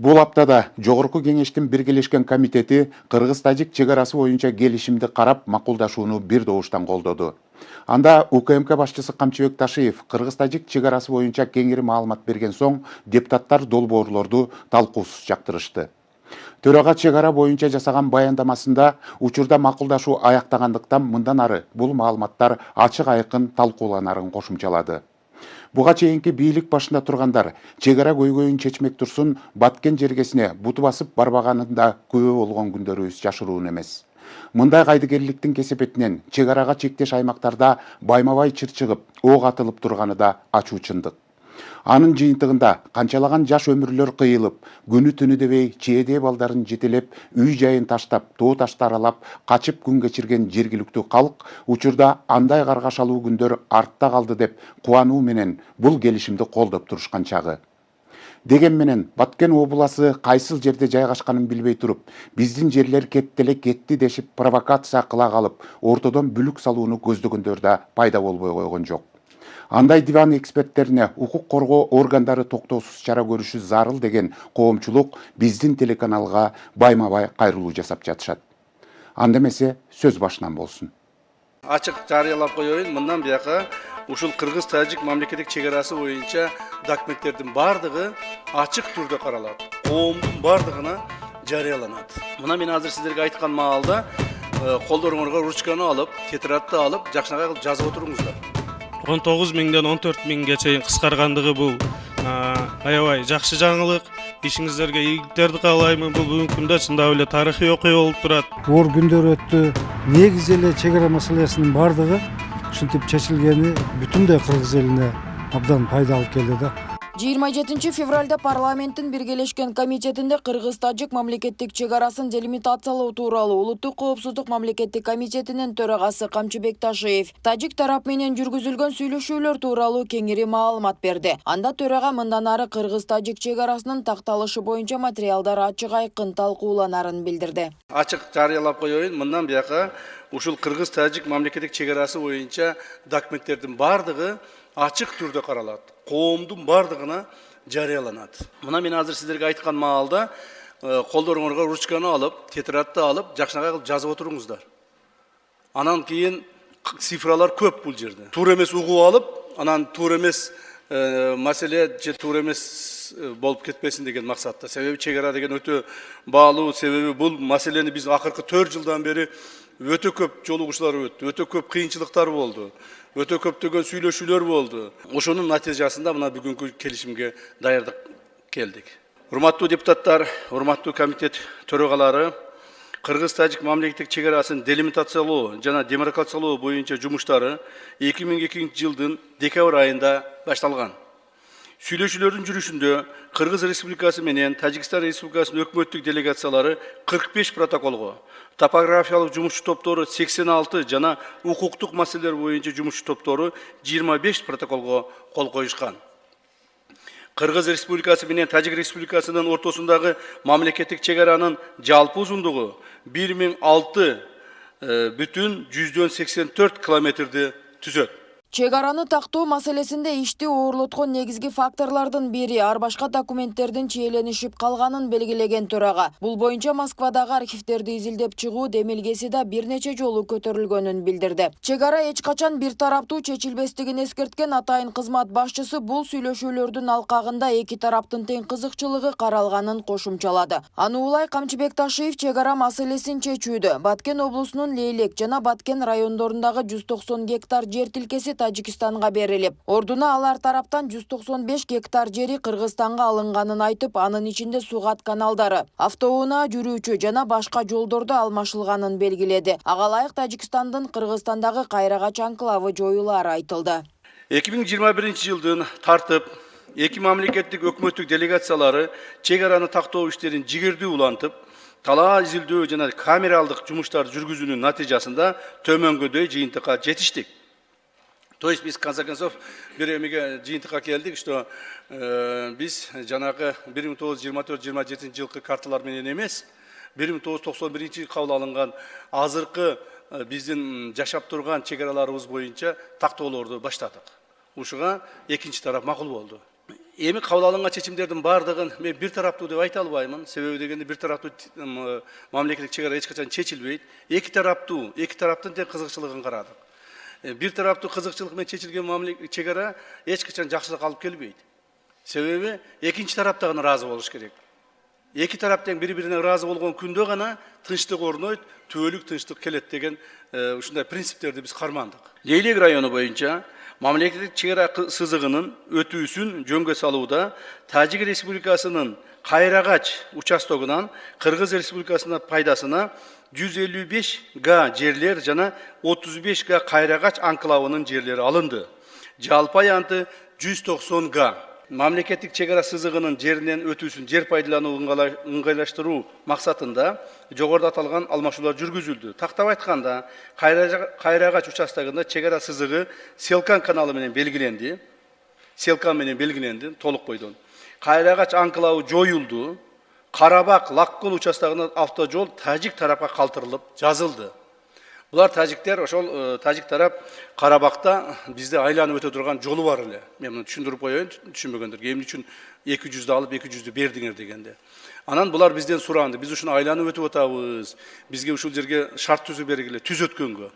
Бул аптада Жогорку Кеңештин Биргелешкен комитети Кыргыз-Тажик чегарасы боюнча келишимди карап макулдашууну бир добуштан колдоду. Анда УКМК башчысы Камчыбек Ташиев Кыргыз-Тажик чегарасы боюнча кеңири маалымат берген соң депутаттар долбоорлорду талкуусуз жактырышты. Төрага чегара боюнча жасаган баяндамасында учурда макулдашуу аяктагандыктан мындан ары бул маалыматтар ачык айкын талкууланарын кошумчалады. Буга чейинки бийлик башында тургандар чегара көйгөйүн чечмек турсун Баткен жергесине буту басып барбаганында күбө болгон күндөрүбүз жашыруун эмес. Мындай кайдыгерликтин кесепетинен чегарага чектеш аймактарда байма-бай чыр чыгып, ок атылып турганы да ачуу чындык. Анын жыйынтыгында канчалаган жаш өмүрлөр кыйылып, күнү түнү дебей чээде балдарын жетелеп, үй жайын таштап, тоо ташты аралап, качып күн кечирген жергиликтүү калк учурда андай каргашалуу күндөр артта калды деп кубануу менен бул келишимди колдоп турушкан чагы. Деген менен Баткен обласы кайсыл жерде жайгашканын билбей туруп, биздин жерлер кеттеле кетти дешип провокация кыла калып, ортодон бүлүк салууну көздөгөндөр да пайда болбой койгон жок. Андай диван эксперттерине укук коргоо органдары токтоосуз чара көрүшү зарыл деген коомчулук биздин телеканалга байма-бай кайрылуу жасап жатышат. Анда эмесе сөз башынан болсун. Ачык жарыялап коеюн, мындан бияка ушул Кыргыз-Тажик мамлекеттик чегарасы боюнча документтердин бардыгы ачык түрдө каралат. Коомдун бардыгына жарыяланат. Мына мен азыр сиздерге айткан маалда колдоруңорго ручканы алып, тетрадты алып, жакшынакай кылып жазып отуруңуздар. 19 миңден 14 миңге чейин кыскаргандыгы бул аябай жакшы жаңылык. Ишиңиздерге ийгиликтерди каалайм. Бул бүгүнкү күндө чындап эле тарыхый окуя болуп турат. Оор күндөр өттү. Негизи эле чегара маселесинин бардыгы ушинтип чечилгени бүтүндөй кыргыз элине абдан пайда алып келди да. 27 февралда парламенттин Биргелешкен комитетинде Кыргыз-Тажик мамлекеттик чегарасын делимитациялоо тууралуу Улуттук коопсуздук мамлекеттик комитетинин төрагасы Камчыбек Ташиев Тажик тарап менен жүргүзүлгөн сүйлөшүүлөр тууралуу кеңири маалымат берди. Анда төрага мындан ары Кыргыз-Тажик чегарасынын такталышы боюнча материалдар ачык айкын талкууланарын билдирди. Ачык жарыялап коеюн, мындан бияка ушул Кыргыз-Тажик мамлекеттик чегарасы боюнча документтердин бардыгы ачык түрдө каралат. Коомдун бардыгына жарыяланат. Мына мен азыр сиздерге айткан маалда колдоруңорго ручканы алып, тетрадты алып, жакшынакай кылып жазып отуруңуздар. Анан кийин цифралар көп бул жерде. Туура эмес угуп алып, анан туура эмес маселе же туура эмес болуп кетпесин деген максатта. Себеби чегара деген өтө баалуу, себеби бул маселени биз акыркы 4 жылдан бери өтө көп жолугушуулар өттү, өтө көп кыйынчылыктар болду, өтө көптөгөн сүйлөшүүлөр болду. Ошонун натыйжасында мына бүгүнкү келишимге даярдык келдик. Урматтуу депутаттар, урматтуу комитет төрагалары, Кыргыз-Тажик мамлекеттик чегарасын делимитациялоо жана демаркациялоо боюнча жумуштары 2002 жылдын декабрь айында башталган. Сүйлөшүүлөрдүн жүрүшүндө Кыргыз Республикасы менен Тажикстан Республикасынын өкмөттүк делегациялары 45 протоколго, топографиялык жумушчу топтору 86 жана укуктук маселелер боюнча жумушчу топтору 25 протоколго кол коюшкан. Кыргыз Республикасы менен Тажик Республикасынын ортосундагы мамлекеттик чегаранын жалпы узундугу 1006,84 километрди түзөт. Чегараны тактоо маселесинде ишти оорлоткон негизги факторлордун бири ар башка документтердин чиеленишип калганын белгилеген төрага. Бул боюнча Москвадагы архивтерди изилдеп чыгуу демилгеси да бир нече жолу көтөрүлгөнүн билдирди. Чегара эч качан бир тараптуу чечилбестигин эскерткен атайын кызмат башчысы бул сүйлөшүүлөрдүн алкагында эки тараптын тең кызыкчылыгы каралганын кошумчалады. Аны улай Камчыбек Ташиев чегара маселесин чечүүдө Баткен облусунун Лейлек жана Баткен райондорундагы 190 гектар жер тилкеси Тажикстанга берилип, ордуна алар тараптан 195 гектар жери Кыргызстанга алынганын айтып, анын ичинде сугат каналдары, автоунаа жүрүүчү жана башка жолдорду алмашылганын белгиледи. Ага ылайык Тажикстандын Кыргызстандагы кайрагач анклавы жоюлары айтылды. 2021 жылдын тартып, эки мамлекеттик өкмөттүк делегациялары чегараны тактоо иштерин жигердүү улантып, талаа изилдөө жана камералдык жумуштарды жүргүзүүнүн натыйжасында төмөнгөдөй жыйынтыкка жетиштик. То есть biz, в конце концов, bir эмеге жыйынтыкка келдик, что биз жанагы 1924-27 жылкы карталар менен эмес, 1991 кабыл алынган азыркы биздин жашап турган чегараларыбыз боюнча тактоолорду баштадык. Ушуга экинчи тарап макул болду. эми кабыл алынган чечимдердин баардыгын мен бир тараптуу деп айта албаймын. Себеби дегенде бир тараптуу мамлекеттик чегара эч качан чечилбейт. Эки тараптын тең кызыкчылыгын карадык. Бир тараптуу кызыкчылык менен чечилген чегара эч качан жакшылык алып келбейт. Себеби экинчи тарап да ыраазы болуш керек. Эки тарап тең бири-бирине ыраазы болгон күндө гана тынчтык орнойт, түбөлүк тынчтык келет деген ушундай принциптерди биз кармандык. Лейлек району боюнча мамлекеттик чегара сызыгынын өтүүсүн жөнгө салууда Тажик Республикасынын Кайрагач участогунан Кыргыз Республикасына пайдасына 155 га жерлер жана 35 га Кайрагач анклавынын жерлери алынды. Жалпы аянты 190 га. Мамлекеттик чегара сызыгынын жеринен өтүүсүн жер пайдаланууну ыңгайлаштыруу максатында жогоруда аталган алмашуулар жүргүзүлдү. Тактап айтканда, Кайрагач участогунда чегара сызыгы Селкан каналы менен белгиленди. Толук бойдон. Кайрагач анклавы жоюлду. Карабак Лаккол участогунда автожол Тажик тарапка калтырылып жазылды. Булар тажиктер, ошол тажик тарап Карабакта бизде айланып өтө турган жолу бар эле. Мен муну түшүндүрүп коеюн, түшүнбөгөндөр. Эмне үчүн 200'ды алып 200'ды бердиңер дегенде. Анан булар бизден суранды. Биз ушуну айланып өтүп атабыз. Бизге ушул жерге шарт түзүп бергиле, түз өткөнгө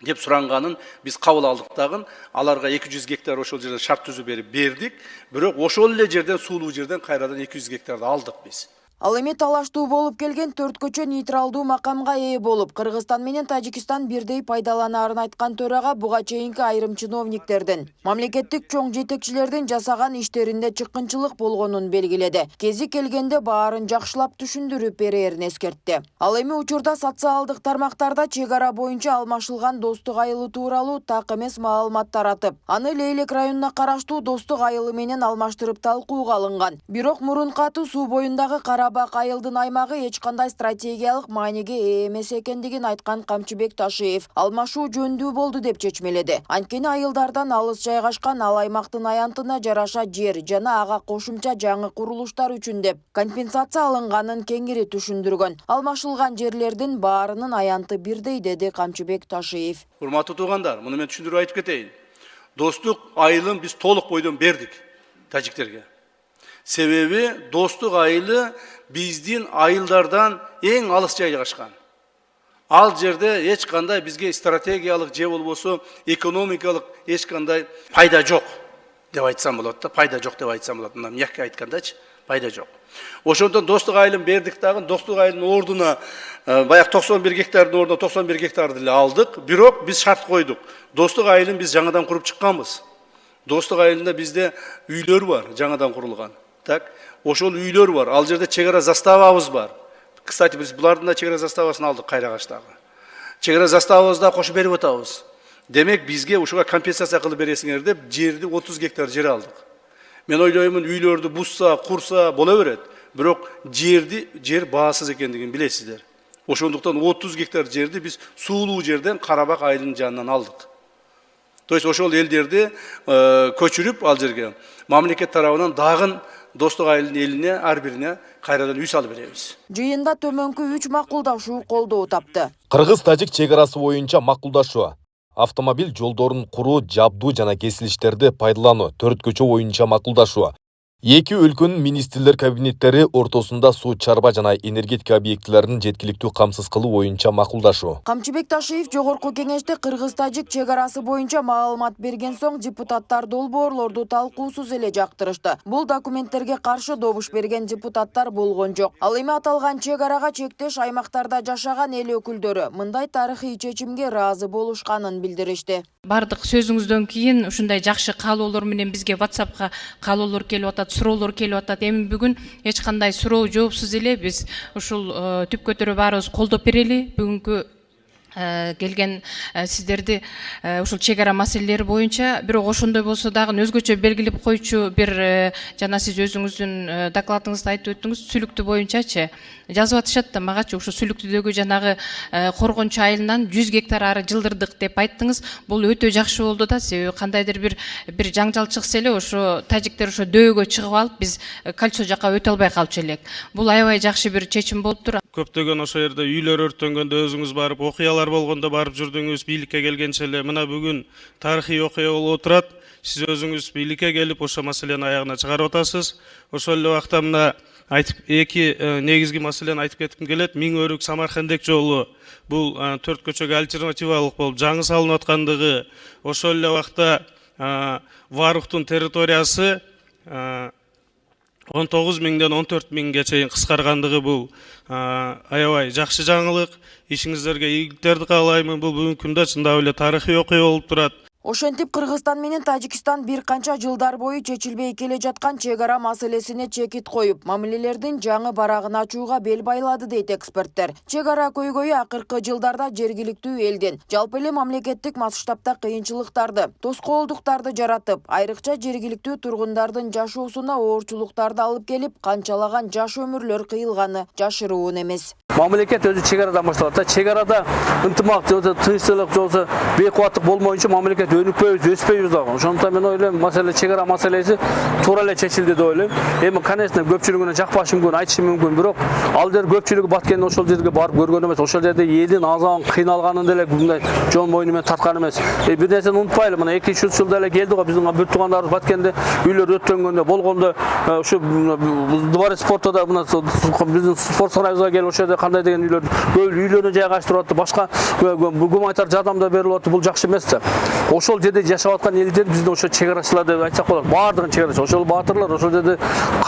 деп суранганын биз кабыл алдык дагы. Аларга 200 гектар ошол жерден шарт түзүп бердик. Бирок ошол эле жерден, суулуу жерден кайрадан 200 гектарды алдык биз. Ал эми талаштуу болуп келген төрт көчө нейтралдуу макамга ээ болуп, Кыргызстан менен Тажикстан бирдей пайдаланаарын айткан төрага буга чейинки айрым чиновниктердин, мамлекеттик чоң жетекчилердин жасаган иштеринде чыккынчылык болгонун белгиледи. Кези келгенде баарын жакшылап түшүндүрүп берерин эскертти. Ал эми учурда социалдык тармактарда чегара боюнча алмашылган Достук айылы тууралуу так эмес маалымат таратып, аны Лейлек районуна караштуу Достук айылы менен алмаштырып талкууга алынган. Бирок мурункаты суу боюндагы Карабак айылдын аймагы эч кандай стратегиялык мааниге ээ эмес экендигин айткан Камчыбек Ташиев алмашуу жөндүү болду деп чечмеледи. Анткени айылдардан алыс жайгашкан ал аймактын аянтына жараша жер жана ага кошумча жаңы курулуштар үчүн деп компенсация алынганын кеңири түшүндүргөн. Алмашылган жерлердин баарынын аянты бирдей, деди Камчыбек Ташиев. Урматтуу туугандар, муну мен түшүндүрүп айтып кетейин. Достук айылын биз толук бойдон бердик тажиктерге. Себеби Достук айылы биздин айылдардан эң алыс жайгашкан. Ал жерде эч кандай бизге стратегиялык же болбосо экономикалык эч кандай пайда жок деп айтсам болот да, пайда жок деп айтсам болот. Мына мякка айткандачы, пайда жок. Ошондон Достук айылын бердик дагы, Достук айылынын ордуна баягы 91 гектардын ордуна 91 гектарды эле алдык. Бирок биз шарт койдук. Достук айылын биз жаңадан куруп чыкканбыз. Достук айылында бизде үйлөр бар, жаңадан курулган. Так, ошол үйлөр бар. Ал жерде чегара заставабыз бар. Кстати, биз булардын да чегара заставасын алдык Кайрагачтагы. Чегара заставабызды да кошуп берип атабыз. Демек бизге ушуга компенсация кылып бересиңер деп жерди 30 гектар жер алдык. Мен ойлоймун, үйлөрдү бузса, курса боло берет. Бирок жер баасыз экендигин билесиздер. Ошондуктан 30 гектар жерди биз суулуу жерден Карабак айылынын жанынан алдык. То есть ошол элдерди көчүрүп ал жерге мамлекет тарабынан дагы Достук айылынын элине ар бирине кайрадан үй салып беребиз. Жыйында төмөнкү 3 макулдашуу колдоо тапты. Кыргыз-Тажик чегарасы боюнча макулдашуу, автомобиль жолдорун куруу, жабдуу жана кесилиштерди пайдалануу, төрт көчө боюнча макулдашуу. Эки өлкөнүн министрлер кабинеттери ортосунда суу чарба жана энергетика объектилерин жеткиликтүү камсыз кылуу боюнча макулдашуу. Камчыбек Ташиев жогорку кеңеште Кыргыз-Тажик чегарасы боюнча маалымат берген соң депутаттар долбоорлорду талкуусуз эле жактырышты. Бул документтерге каршы добуш берген депутаттар болгон жок. Ал эми аталган чегарага чектеш аймактарда жашаган эл өкүлдөрү мындай тарыхый чечимге ыраазы болушканын билдиришти. Бардык сөзүңүздөн кийин ушундай жакшы каалоолор менен бизге WhatsAppка каалоолор келип атат, суроолор келип атат. Эми бүгүн эч кандай суроо жоопсуз эле биз ушул түп көтөрө баарыбыз колдоп берели. Бүгүнкү келген сиздерди ушул чегара маселелери боюнча, бирок ошондой болсо дагы өзгөчө белгилеп койчу бир жана сиз өзүңүздүн докладыңызда айтып өттүңүз, сүлүктү боюнчачы жазып атышат да магачы ушу сүлүктүдөгү жанагы Коргончу айылынан 100 гектар ары жылдырдык деп айттыңыз. Бул өтө жакшы болду да, себеби кандайдыр бир жаңжал чыкса эле ошо тажиктер ошо дөөгө чыгып алып биз кольцо жакка өтө албай калчу элек. Бул аябай жакшы бир чечим болуптур. Көптөгөн ошо жерде үйлөр өрттөнгөндө өзүңүз барып, окуялар болгондо барып жүрдүңүз, бийликке келгенче эле. Мына бүгүн тарыхый окуя болуп отурат. сиз өзүңүз бийликке келип ошо маселени аягына чыгарып атасыз. Ошол эле убакта мына эки негизги маселени айтып кетким келет. Миң өрүк Самаркандек жолу бул төрт көчөгө альтернативалык болуп жаңы салынып аткандыгы, ошол эле убакта Варуктун территориясы 19 миңден 14 миңге чейин кыскаргандыгы бул аябай жакшы жаңылык. Ишиңиздерге ийгиликтерди каалайм. Бул бүгүнкү күндө чындап эле тарыхый окуя болуп турат. Ошентип Кыргызстан менен Тажикстан бир канча жылдар бою чечилбей келе жаткан чек ара маселесине чекит коюп, мамилелердин жаңы барагын ачууга бел байлады дейт эксперттер. Чек ара көйгөйү акыркы жылдарда жергиликтүү элдин, жалпы эле мамлекеттик масштабта кыйынчылыктарды, тоскоолдуктарды жаратып, айрыкча жергиликтүү тургундардын жашоосуна оорчулуктарды алып келип, канчалаган жаш өмүрлөр кыйылганы жашыруун эмес. Мамлекет өзү чек арадан башталат. Чек арада ынтымак, тынчтык жолсо бейкубаттык болмоюнча мамлекет өнүкпөйбүз, өспөйбүз дагы. Ошондуктан мен ойлойм, маселе чек ара маселеси туура эле чечилди деп ойлойм. Эми, конечно, көпчүлүгүнө жакпашы мүмкүн, айтышы мүмкүн, бирок ал жер көпчүлүгү Баткенде ошол жерге барып көргөн эмес. Ошол жерде элдин азабын кыйналганын деле мындай жон мойну менен тарткан эмес. Бир нерсени унутпайлы, мына 2-3 жылда эле келди го биздин бүт туугандарыбыз Баткенде үйлөр өттөнгөндө болгондо ушу дворец спортта мына биздин спорт сарайыбызга келип ошол жерде кандай деген үйлөрүнө жайгаштырып атты, башка гуманитар жардам да берилип атты. Бул жакшы эмес да. Ошол жерде жашап аткан элдер биздин ошо чек арачылар деп айтсак болот. Баардыгын чек арач. Ошол баатырлар ошол жерде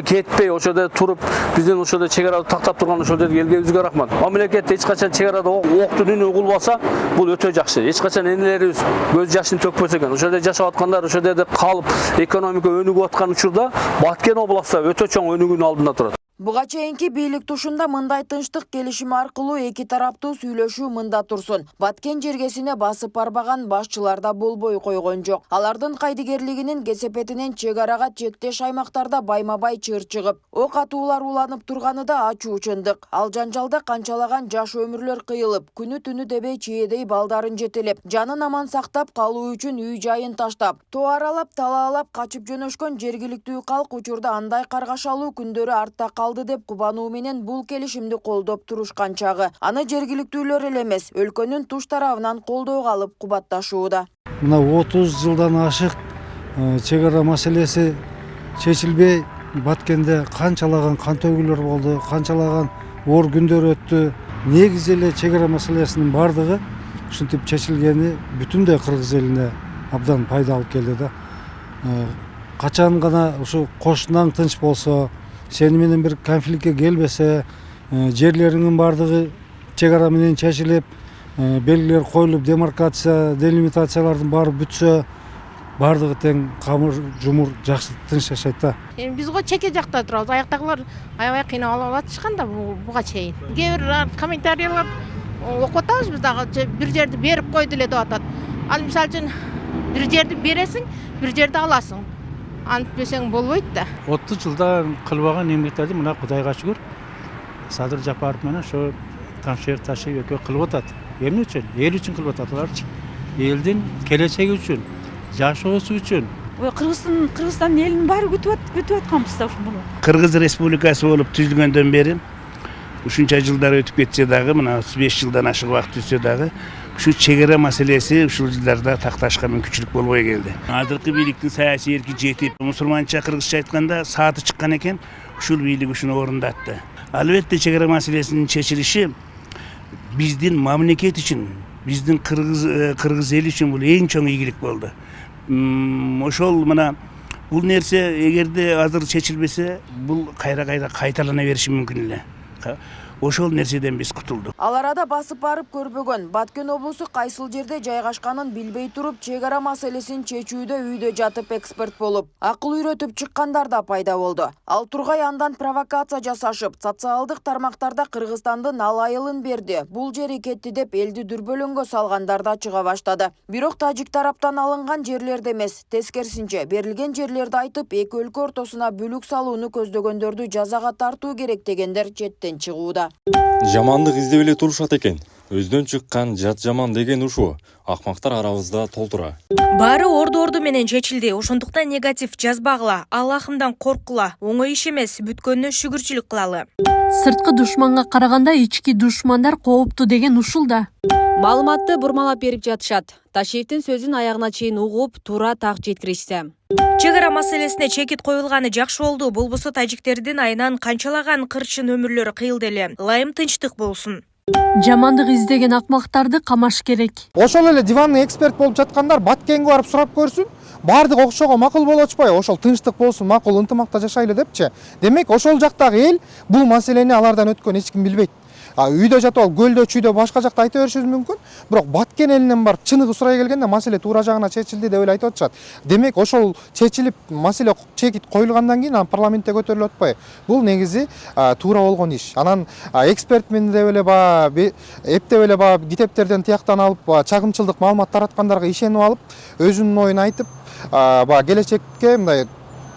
кетпей, ошол жерде туруп, биздин ошол жерде чек араны тактап турган ошол жерге элгебизге рахмат. Мамлекет эч качан чек арада октун үнү угулбаса, бул өтө жакшы. Эч качан энелерибиз көз жашын төкпөсө экен. Ошол жерде жашап аткандар ошол жерде калып, экономика өнүгүп аткан учурда Баткен областта өтө чоң өнүгүүнүн алдында турат. Буга чейинки бийлик тушунда мындай тынчтык келишими аркылуу эки тараптуу сүйлөшүү мында турсун. Баткен жергесине басып барбаган башчыларда болбой койгон жок. Алардын кайдыгерлигинин кесепетинен чек арага чектеш аймактарда байма-бай чыр чыгып, ок атуулар уланып турганы да ачуу чындык. Ал жанжалда канчалаган жаш өмүрлөр кыйылып, күнү түнү дебей чиедей балдарын жетелеп, жанын аман сактап калуу үчүн үй жайын таштап, тоо аралап, талаалап качып жөнөшкөн жергиликтүү калк учурда андай каргашалуу күндөрү артта алды деп кубануу менен бул келишимди колдоп турушкан чагы. Аны жергиликтүүлөр эле эмес, өлкөнүн туш тарабынан колдоого алып кубатташууда. Мына 30 жылдан ашык чек ара маселеси чечилбей Баткенде канчалаган кан төгүүлөр болду, канчалаган оор күндөр өттү. Негизи эле чек ара маселесинин бардыгы ушинтип чечилгени бүтүндөй кыргыз элине абдан пайда алып келди да. Качан гана ушу кошунаң тынч болсо, сени менен бир конфликтке келбесе, жерлериңин бардыгы чек ара менен чечилип, белгилер коюлуп, демаркация, делимитациялардын баары бүтсө, бардыгы тең камыр жумур жакшы тынч жашайт да. Биз го чеке жакта турабыз, аяктагылар аябай кыйнап алып атышкан да буга чейин. Кээ бир комментарийлер окуп атабыз, биз дагы бир жерди берип койду эле деп атат. Ал мисалы үчүн бир жерди бересиң, бир жерди аласың. Антпесең болбойт да. 30 жылда кылбаган эмгектерди мына Кудайга шүгүр Садыр Жапаров менен ошо Тамшер Ташев экөө кылып атат. Эмне үчүн? Эл үчүн кылып атат аларчы. Элдин келечеги үчүн, жашоосу үчүн. Кыргызстан элинин баары күтүп атканбыз да ушуну. Кыргыз Республикасы болуп түзүлгөндөн бери ушунча жылдар өтүп кетсе дагы, мына 35 жылдан ашык убакыт өтсө дагы, ушу чек ара маселеси ушул жылдарда такташка мүмкүнчүлүк болбой келди. Азыркы бийликтин саясий эрки жетип, мусулманча кыргызча айтканда сааты чыккан экен, ушул бийлик ушуну орундатты. Албетте чек ара маселесинин чечилиши биздин мамлекет үчүн, биздин кыргыз эли үчүн бул эң чоң ийгилик болду. Ошол мына бул нерсе эгерде азыр чечилбесе, бул кайра кайталана бериши мүмкүн эле. Ошол нерседен биз кутулдук. Ал арада басып барып көрбөгөн, Баткен облусу кайсыл жерде жайгашканын билбей туруп, чек ара маселесин чечүүдө үйдө жатып эксперт болуп, акыл үйрөтүп чыккандар да пайда болду. Ал тургай андан провокация жасашып, социалдык тармактарда Кыргызстандын алайылын берди, бул жери кетти деп элди дүрбөлөңгө салгандар да чыга баштады. Бирок тажик тараптан алынган жерлерде эмес, тескерисинче берилген жерлерди айтып, эки өлкө ортосуна бүлүк салууну көздөгөндөрдү жазага тартуу керек дегендер четтен чыгууда. Жамандык издеп эле турушат экен. Өздөн чыккан жат жаман деген ушу акмактар арабызда толтура. Баары орду менен чечилди. Ошондуктан негатив жазбагыла, Аллахымдан коркула. Оңой иш эмес, бүткөнүнө шүгүрчүлүк кылалы. Сырткы душманга караганда ички душмандар кооптуу деген ушул да. Маалыматты бурмалап берип жатышат. Ташиевдин сөзүн аягына чейин угуп, туура так жеткиришсе. Чек ара маселесине чекит коюлганы жакшы болду. Болбосо тажиктердин айынан канчалаган кырчын өмүрлөрү кыйылды эле. Ылайым тынчтык болсун. Жамандык издеген акмактарды камаш керек. Ошол эле диванный эксперт болуп жаткандар Баткенге барып сурап көрсүн. Бардык окшого макул болуп атышпайбы? Ошол тынчтык болсун, макул ынтымакта жашайлы депчи. Демек ошол жактагы эл бул маселени алардан өткөн эч ким билбейт. Үйдө жатып алып, көлдө, чүйдө, башка жакта айта беришибиз мүмкүн. Бирок Баткен элинен барып чыныгы сурай келгенде маселе туура жагына чечилди деп эле айтып атышат. Демек ошол чечилип, маселе чекит коюлгандан кийин анан парламентте көтөрүлүп атпайбы? Бул негизи туура болгон иш. Анан экспертмин деп эле эптеп эле китептерден тияктан алып, чагымчылдык маалымат тараткандарга ишенип алып, өзүнүн оюн айтып, келечекке мындай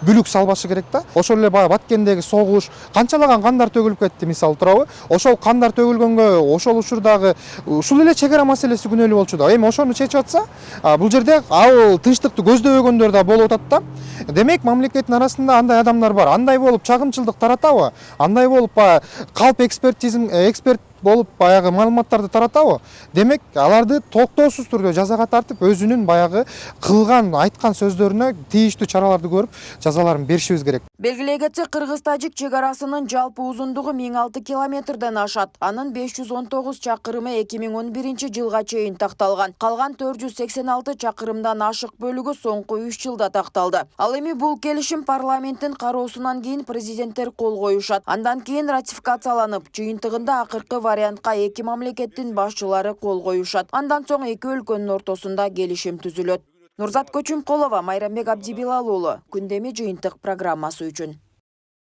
бүлүк салбашы керек да. Ошол эле Баткендеги согуш, канчалаган кандар төгүлүп кетти мисалы туурабы? Ошол кандар төгүлгөнгө, ошол учурдагы ушул эле чек ара маселеси күнөөлүү болчу да. Эми ошону чечип атса, бул жерде ал тынчтыкты көздөбөгөндөр да болуп атат да. Демек мамлекеттин арасында андай адамдар бар. Андай болуп чагымчылдык таратабы? Андай болуп калп эксперт болуп баягы маалыматтарды таратабы? Демек аларды токтоосуз түрдө жазага тартып, өзүнүн баягы кылган, айткан сөздөрүнө тийиштүү чараларды көрүп, жазаларын беришибиз керек. Белгилей кетсек, кыргыз-тажик чек арасынын жалпы узундугу 1006 километрден ашат. Анын 519 чакырымы 2011 жылга чейин такталган. Калган 486 чакырымдан ашык бөлүгү соңку 3 жылда такталды. Ал эми бул келишим парламенттин кароосунан кийин президенттер кол коюшат. Андан кийин ратификацияланып, жыйынтыгында акыркы вариантка эки мамлекеттин башчылары кол коюшат. Андан соң эки өлкөнүн ортосунда келишим түзүлөт. Нурзат Көчүмкулова, Майрамбек Абдибилал уулу, Күндөмү жыйынтык программасы үчүн.